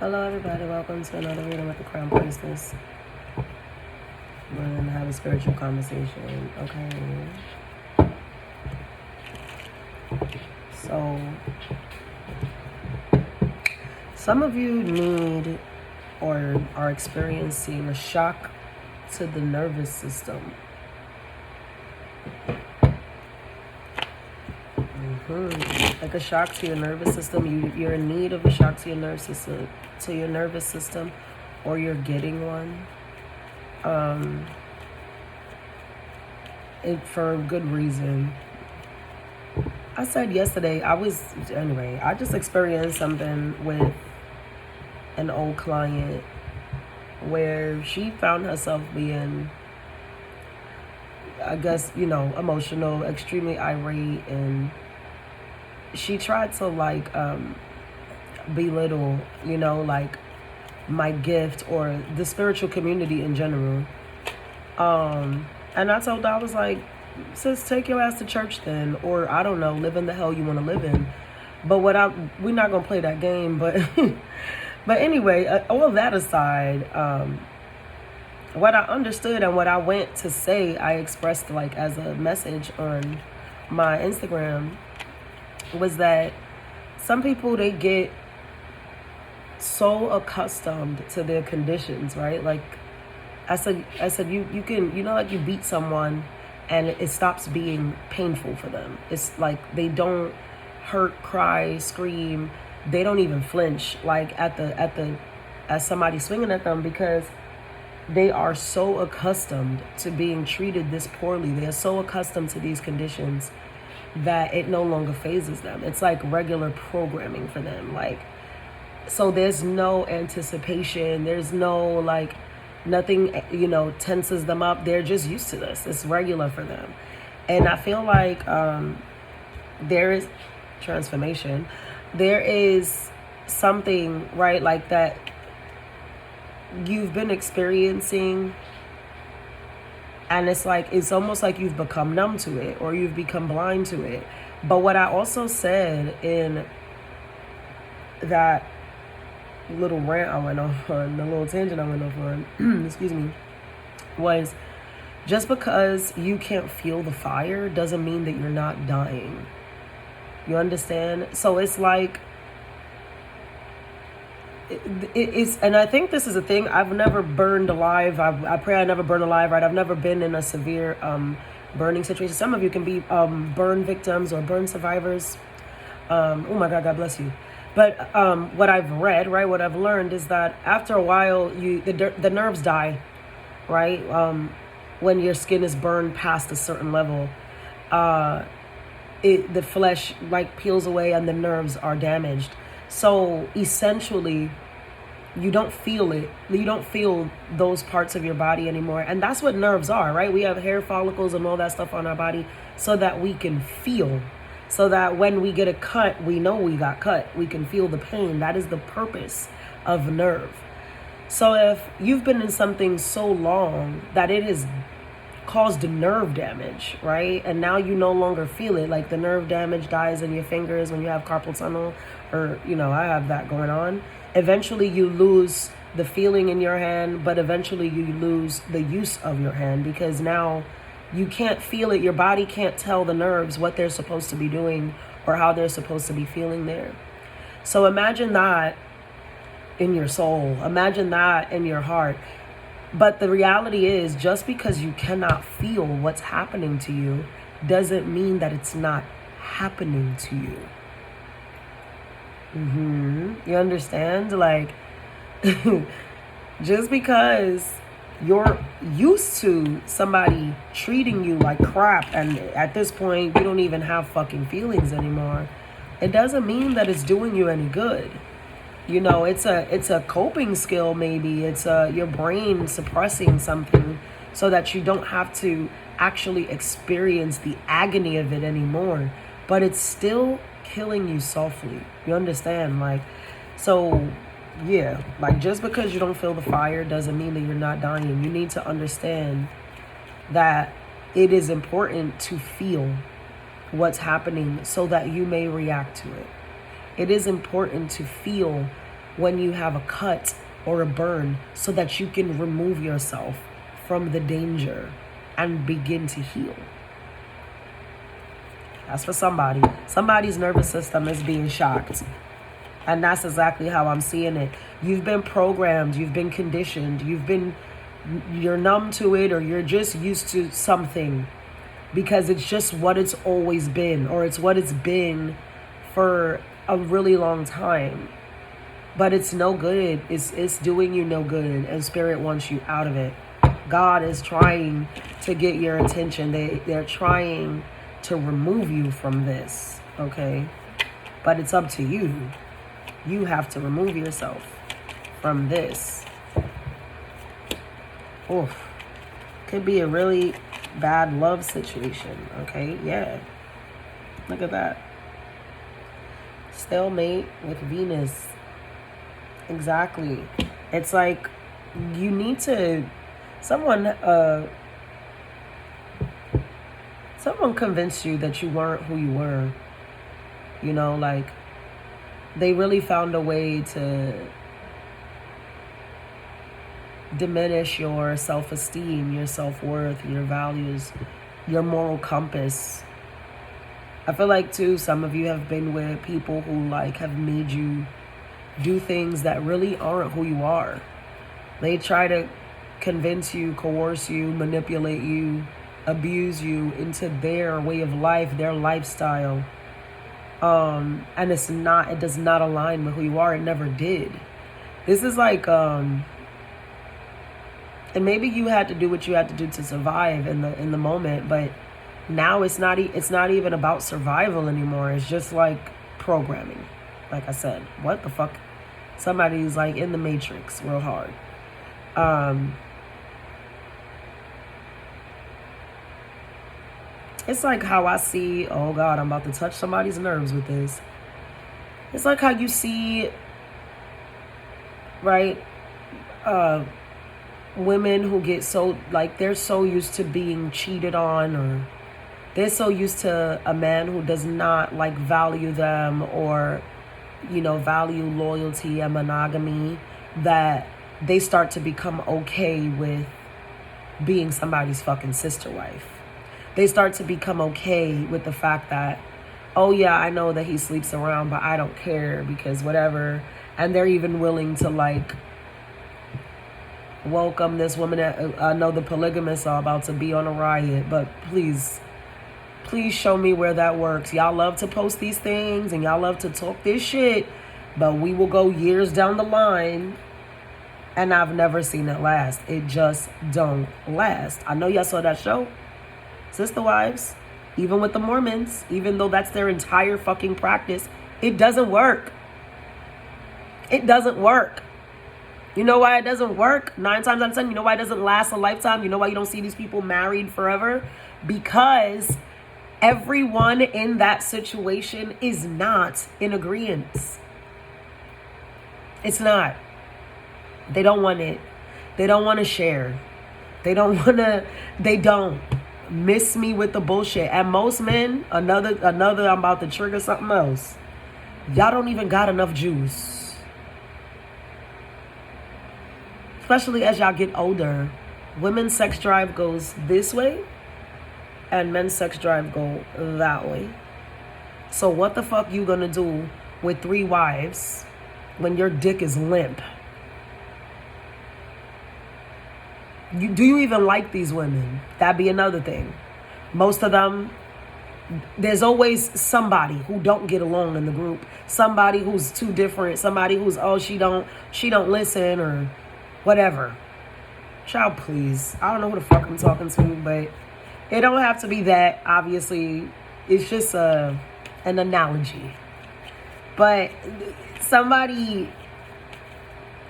Hello everybody, welcome to another reading with the CrownedPriestess. We're going to have a spiritual conversation, okay? So, some of you need or are experiencing a shock to the nervous system. Like a shock to your nervous system. You're in need of a shock to your nervous system, or you're getting one. For good reason. I said yesterday, I just experienced something with an old client where she found herself being, I guess, emotional, extremely irate, and she tried to belittle, my gift or the spiritual community in general. And I told her, I was like, sis, take your ass to church then, or I don't know, live in the hell you want to live in. But we're not gonna play that game. But but anyway, all that aside, what I understood and what I went to say, I expressed as a message on my Instagram, was that some people, they get so accustomed to their conditions, right? Like I said, you can, you beat someone and it stops being painful for them. It's like they don't hurt, cry, scream. They don't even flinch as somebody swinging at them, because they are so accustomed to being treated this poorly. They are so accustomed to these conditions that it no longer phases them. It's like regular programming for them. So there's no anticipation. There's no nothing, tenses them up. They're just used to this. It's regular for them. And I feel like there is transformation. There is something, right, like that you've been experiencing, and it's almost like you've become numb to it, or you've become blind to it. But what I also said in that little rant I went off on, the little tangent I went off on, excuse me, was just because you can't feel the fire doesn't mean that you're not dying. You understand? So it's like, it's, and I think this is a thing. I've never burned alive. I pray I never burn alive, right? I've never been in a severe burning situation. Some of you can be burn victims or burn survivors. Oh my God, God bless you. But what I've read, right, what I've learned is that after a while, the nerves die, right? When your skin is burned past a certain level, the flesh peels away and the nerves are damaged. So essentially, you don't feel it. You don't feel those parts of your body anymore. And that's what nerves are, right? We have hair follicles and all that stuff on our body so that we can feel. So that when we get a cut, we know we got cut. We can feel the pain. That is the purpose of nerve. So if you've been in something so long that it has caused nerve damage, right? And now you no longer feel it. Like the nerve damage dies in your fingers when you have carpal tunnel, or, I have that going on. Eventually you lose the feeling in your hand, but eventually you lose the use of your hand, because now you can't feel it. Your body can't tell the nerves what they're supposed to be doing or how they're supposed to be feeling there. So imagine that in your soul. Imagine that in your heart. But the reality is, just because you cannot feel what's happening to you doesn't mean that it's not happening to you. You understand? Just because you're used to somebody treating you like crap, and at this point you don't even have fucking feelings anymore, it doesn't mean that it's doing you any good. It's a coping skill. Maybe it's your brain suppressing something so that you don't have to actually experience the agony of it anymore, but it's still killing you softly. You understand? So yeah, just because you don't feel the fire doesn't mean that you're not dying. You need to understand that it is important to feel what's happening so that you may react to it. It is important to feel when you have a cut or a burn so that you can remove yourself from the danger and begin to heal. That's for somebody. Somebody's nervous system is being shocked. And that's exactly how I'm seeing it. You've been programmed, you've been conditioned, you're numb to it, or you're just used to something because it's just what it's always been, or it's what it's been for a really long time. But it's no good. It's doing you no good, and Spirit wants you out of it. God is trying to get your attention. They're trying to remove you from this, okay? But it's up to you. You have to remove yourself from this. Oof. Could be a really bad love situation, okay? Yeah. Look at that. Stalemate with Venus. Exactly. It's like you need to... Someone convinced you that you weren't who you were. You know, like, they really found a way to diminish your self-esteem, your self-worth, your values, your moral compass. I feel like, too, some of you have been with people who, like, have made you do things that really aren't who you are. They try to convince you, coerce you, manipulate you, abuse you into their way of life, their lifestyle. And it does not align with who you are. It never did. This is like, and maybe you had to do what you had to do to survive in the moment, but now it's not even about survival anymore. It's just like programming. Like I said, what the fuck? Somebody's like in the Matrix real hard. It's like how I see, oh God, I'm about to touch somebody's nerves with this. It's like how you see, right, women who get so, like, they're so used to being cheated on, or they're so used to a man who does not, like, value them, or, you know, value loyalty and monogamy, that they start to become okay with being somebody's fucking sister wife. They start to become okay with the fact that, oh yeah, I know that he sleeps around, but I don't care because whatever. And they're even willing to, like, welcome this woman. I know the polygamists are about to be on a riot, but please show me where that works. Y'all love to post these things and y'all love to talk this shit, but we will go years down the line, and I've never seen it last. It just don't last. I know y'all saw that show, Sister Wives, even with the Mormons, even though that's their entire fucking practice, it doesn't work. It doesn't work. You know why it doesn't work? 9 times out of 10, you know why it doesn't last a lifetime? You know why you don't see these people married forever? Because everyone in that situation is not in agreement. It's not. They don't want it. They don't want to share. They don't. Miss me with the bullshit. And most men, another, I'm about to trigger something else. Y'all don't even got enough juice. Especially as y'all get older. Women's sex drive goes this way, and men's sex drive go that way. So what the fuck you gonna do with 3 wives when your dick is limp? Do you even like these women? That'd be another thing. Most of them, there's always somebody who don't get along in the group. Somebody who's too different. Somebody who's, oh, she don't listen, or whatever. Child, please. I don't know who the fuck I'm talking to, but it don't have to be that. Obviously, it's just an analogy. But somebody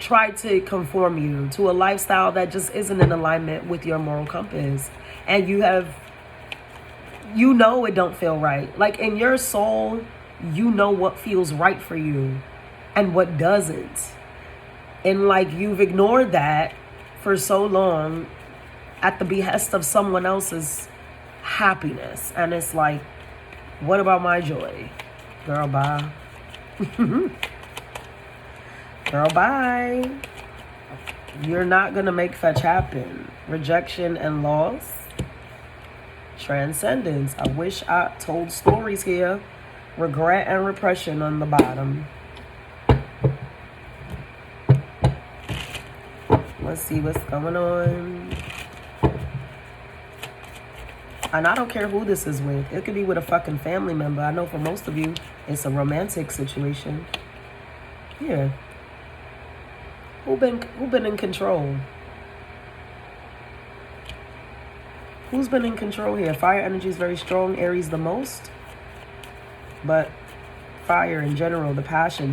try to conform you to a lifestyle that just isn't in alignment with your moral compass, and you know it don't feel right. Like, in your soul, you know what feels right for you and what doesn't, and like, you've ignored that for so long at the behest of someone else's happiness, and it's like, what about my joy, girl? Bye. Girl, bye. You're not going to make fetch happen. Rejection and loss. Transcendence. I wish I told stories here. Regret and repression on the bottom. Let's see what's going on. And I don't care who this is with. It could be with a fucking family member. I know for most of you, it's a romantic situation. Yeah. Who been in control? Who's been in control here? Fire energy is very strong. Aries the most. But fire in general, the passion.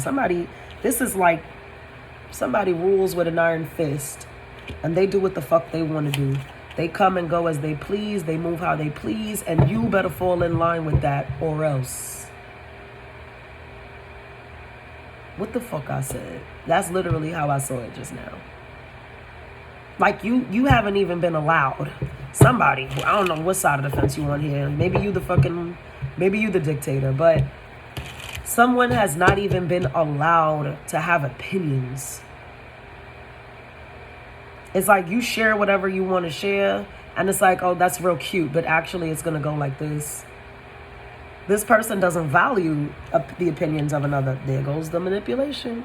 This is like somebody rules with an iron fist. And they do what the fuck they want to do. They come and go as they please. They move how they please. And you better fall in line with that or else. What the fuck I said? That's literally how I saw it just now. Like you haven't even been allowed. Somebody, I don't know what side of the fence you on here. Maybe you the dictator. But someone has not even been allowed to have opinions. It's like you share whatever you want to share. And it's like, oh, that's real cute. But actually, it's going to go like this. This person doesn't value the opinions of another. There goes the manipulation.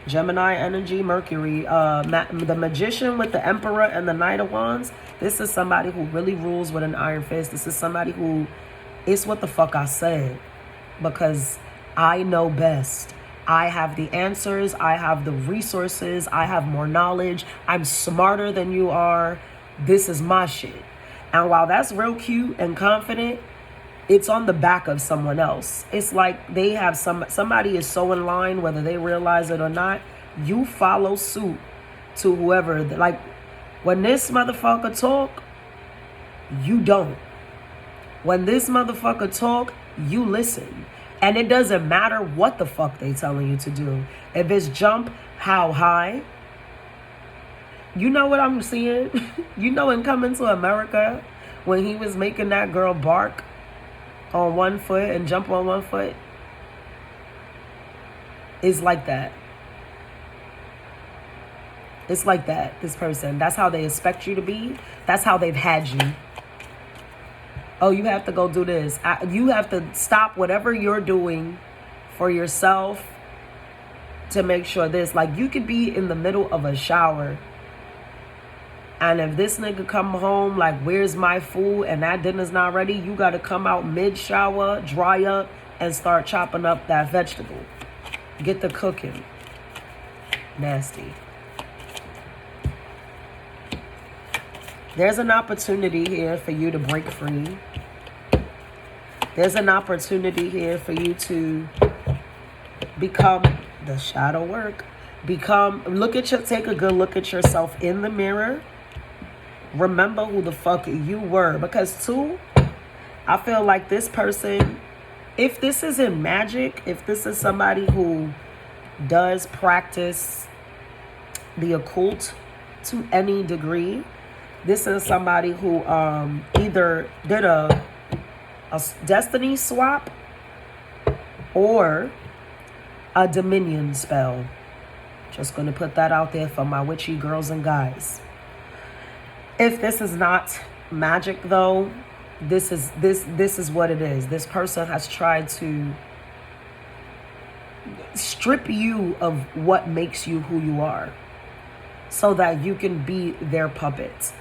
Gemini energy, Mercury. The Magician with the Emperor and the Knight of Wands. This is somebody who really rules with an iron fist. This is somebody who, it's what the fuck I said. Because I know best. I have the answers. I have the resources. I have more knowledge. I'm smarter than you are. This is my shit. And while that's real cute and confident, it's on the back of someone else. It's like they have somebody is so in line, whether they realize it or not. You follow suit to whoever. Like when this motherfucker talk, you don't. When this motherfucker talk, you listen. And it doesn't matter what the fuck they telling you to do. If it's jump, how high? You know what I'm seeing? You know in Coming to America, when he was making that girl bark on one foot and jump on one foot? It's like that. It's like that, this person. That's how they expect you to be. That's how they've had you. Oh, you have to go do this. You have to stop whatever you're doing for yourself to make sure this. Like, you could be in the middle of a shower. And if this nigga come home like, where's my food? And that dinner's not ready. You got to come out mid-shower, dry up, and start chopping up that vegetable. Get the cooking. Nasty. There's an opportunity here for you to break free. There's an opportunity here for you to become the shadow work. Take a good look at yourself in the mirror. Remember who the fuck you were. Because too, I feel like this person, if this isn't magic, if this is somebody who does practice the occult to any degree, this is somebody who either did a destiny swap or a dominion spell. Just going to put that out there for my witchy girls and guys. If this is not magic though, this is what it is. This person has tried to strip you of what makes you who you are so that you can be their puppet.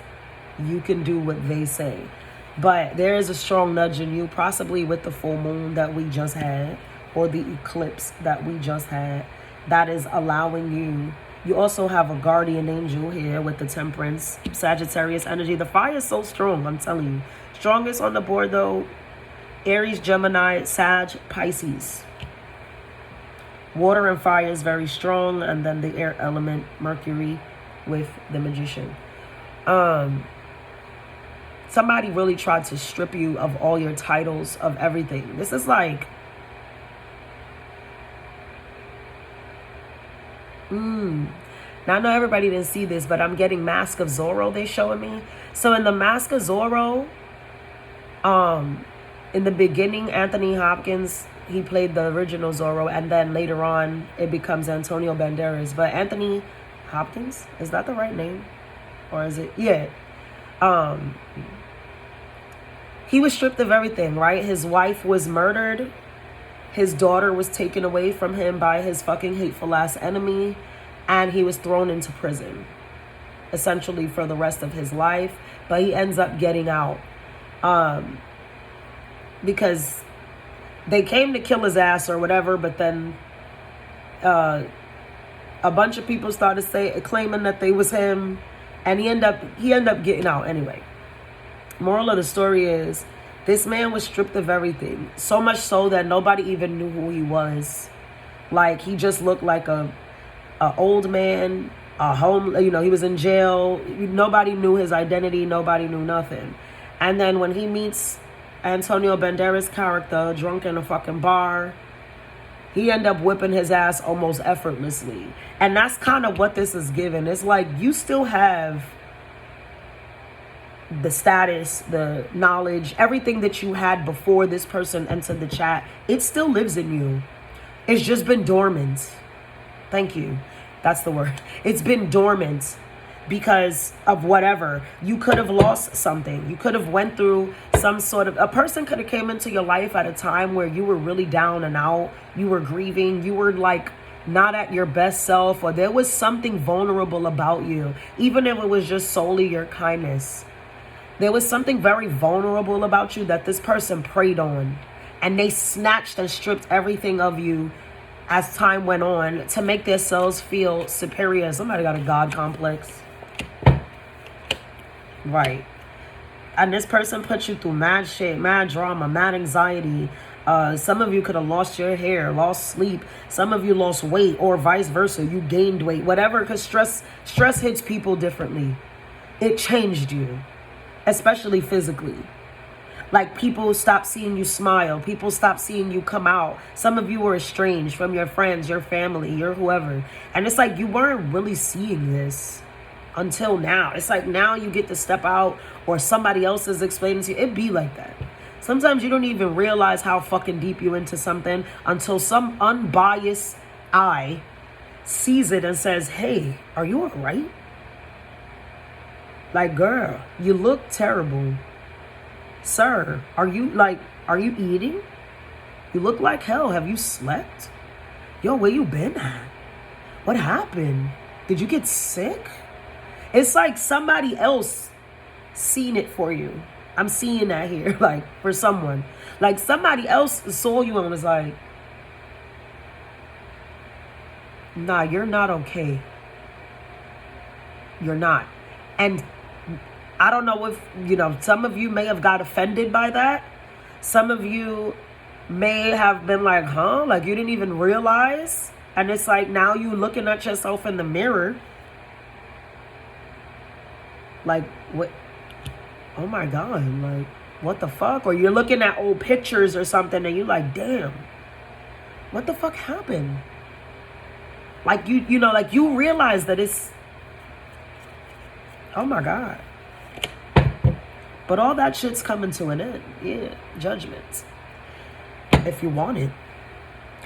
You can do what they say. But there is a strong nudge in you, possibly with the full moon that we just had or the eclipse that we just had, that is allowing you. You also have a guardian angel here with the Temperance, Sagittarius energy. The fire is so strong, I'm telling you. Strongest on the board though, Aries, Gemini, Sag, Pisces. Water and fire is very strong, and then the air element, Mercury, with the Magician. Somebody really tried to strip you of all your titles, of everything. This is like, now I know everybody didn't see this, but I'm getting Mask of Zorro they showing me. So in the Mask of Zorro, In the beginning, Anthony Hopkins, he played the original Zorro, and then later on, it becomes Antonio Banderas. But Anthony Hopkins, is that the right name? Or is it? Yeah. He was stripped of everything, right? His wife was murdered. His daughter was taken away from him by his fucking hateful ass enemy. And he was thrown into prison, essentially for the rest of his life. But he ends up getting out. Because they came to kill his ass or whatever, but then a bunch of people started claiming that they was him, and he ended up getting out anyway. Moral of the story is, this man was stripped of everything, so much so that nobody even knew who he was. Like, he just looked like a old man, he was in jail. Nobody knew his identity. Nobody knew nothing. And then when he meets Antonio Banderas' character drunk in a fucking bar, he ended up whipping his ass almost effortlessly. And that's kind of what this is given. It's like, you still have the status, the knowledge, everything that you had before this person entered the chat. It still lives in you. It's just been dormant. Thank you. That's the word. It's been dormant because of whatever. You could have lost something. You could have went through some sort of... A person could have came into your life at a time where you were really down and out. You were grieving. You were like not at your best self, or there was something vulnerable about you. Even if it was just solely your kindness. There was something very vulnerable about you that this person preyed on. And they snatched and stripped everything of you as time went on to make themselves feel superior. Somebody got a God complex. Right. And this person put you through mad shit, mad drama, mad anxiety. Some of you could have lost your hair, lost sleep. Some of you lost weight, or vice versa. You gained weight, whatever, because stress hits people differently. It changed you, especially physically. Like, people stop seeing you smile. People stop seeing you come out. Some of you were estranged from your friends, your family, your whoever. And it's like, you weren't really seeing this until now. It's like, now you get to step out, or somebody else is explaining to you. It be like that. Sometimes you don't even realize how fucking deep you into something until some unbiased eye sees it and says, hey, are you all right? Like, girl, you look terrible. Sir, are you eating? You look like hell. Have you slept? Yo, where you been at? What happened? Did you get sick? It's like somebody else seen it for you. I'm seeing that here, like, for someone. Like, somebody else saw you and was like, nah, you're not okay. You're not. And I don't know if, some of you may have got offended by that. Some of you may have been like, huh? Like, you didn't even realize. And it's like, now you looking at yourself in the mirror. Like, what? Oh my God. Like, what the fuck? Or you're looking at old pictures or something and you're like, damn, what the fuck happened? Like, you realize that it's, oh my God. But all that shit's coming to an end. Yeah, judgment. If you want it.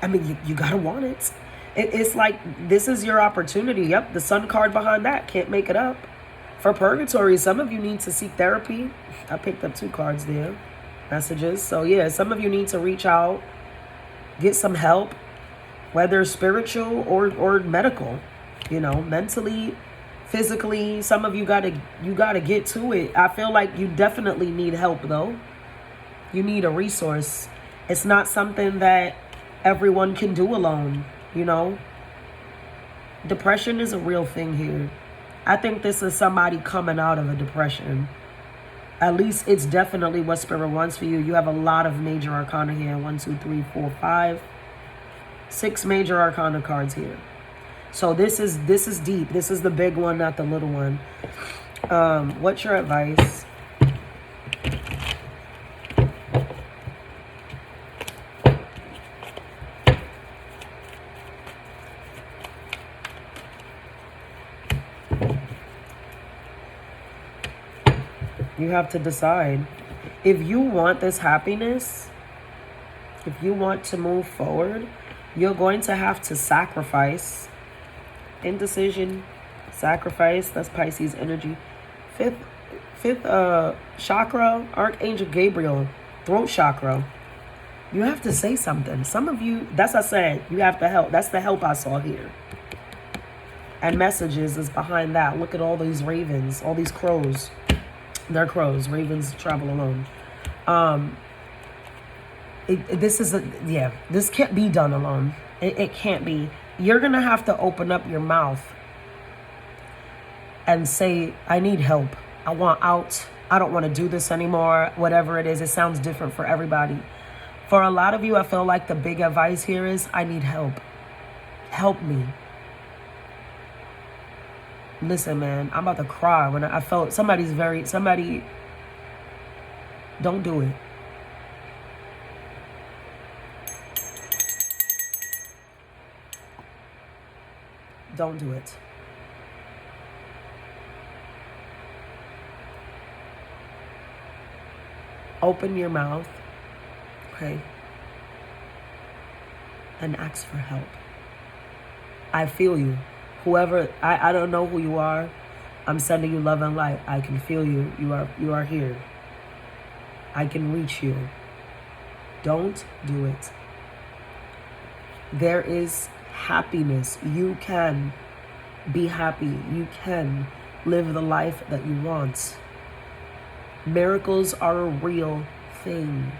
I mean, you gotta want it. It's like, this is your opportunity. Yep, the sun card behind that. Can't make it up. For purgatory, some of you need to seek therapy. I picked up 2 cards there. Messages. So yeah, some of you need to reach out. Get some help. Whether spiritual or medical. Mentally, physically. Some of you gotta get to it. I feel like you definitely need help, though. You need a resource. It's not something that everyone can do alone. Depression is a real thing here. I think this is somebody coming out of a depression. At least it's definitely what Spirit wants for you. You have a lot of major arcana here. 1, 2, 3, 4, 5, 6 major arcana cards here. So this is deep. This is the big one, not the little one. What's your advice? You have to decide. If you want this happiness, if you want to move forward, you're going to have to sacrifice. Indecision, sacrifice, that's Pisces energy. Fifth chakra, Archangel Gabriel, throat chakra. You have to say something. Some of you, that's what I said, you have to help. That's the help I saw here. And messages is behind that. Look at all these ravens, all these crows. They're crows. Ravens travel alone. This can't be done alone. It can't be. You're going to have to open up your mouth and say, I need help. I want out. I don't want to do this anymore. Whatever it is, it sounds different for everybody. For a lot of you, I feel like the big advice here is, I need help. Help me. Listen, man, I'm about to cry when I felt somebody, don't do it. Don't do it. Open your mouth, okay, and ask for help. I feel you. Whoever, I don't know who you are. I'm sending you love and light. I can feel you. You are here. I can reach you. Don't do it. There is happiness. You can be happy. You can live the life that you want. Miracles are a real thing.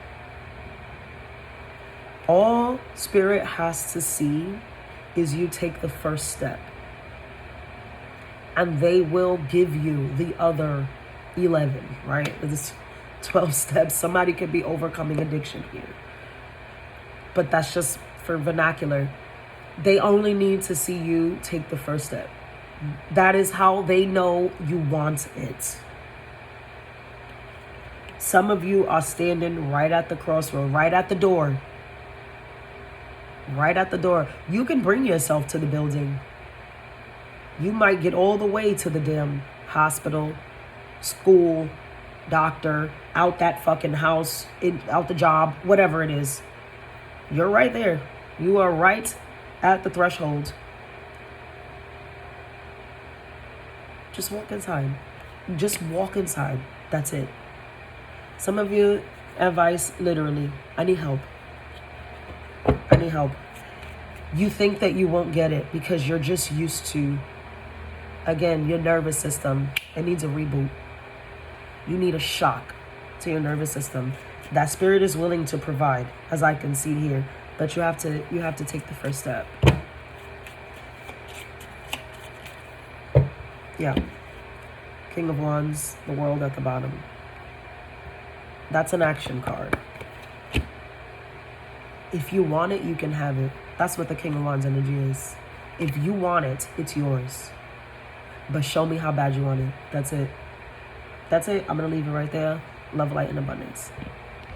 All Spirit has to see is you take the first step. And they will give you the other 11, right? There's 12 steps. Somebody could be overcoming addiction here. But that's just for vernacular. They only need to see you take the first step. That is how they know you want it. Some of you are standing right at the crossroad, right at the door. Right at the door. You can bring yourself to the building. You might get all the way to the damn hospital, school, doctor, out that fucking house, out the job, whatever it is. You're right there. You are right at the threshold. Just walk inside. Just walk inside. That's it. Some of you, advice, literally, I need help. I need help. You think that you won't get it because you're just used to, again, your nervous system. It needs a reboot. You need a shock to your nervous system. That Spirit is willing to provide, as I can see here. But you have to take the first step. Yeah. King of Wands, the World at the bottom. That's an action card. If you want it, you can have it. That's what the King of Wands energy is. If you want it, it's yours. But show me how bad you want it. That's it. That's it. I'm going to leave it right there. Love, light, and abundance.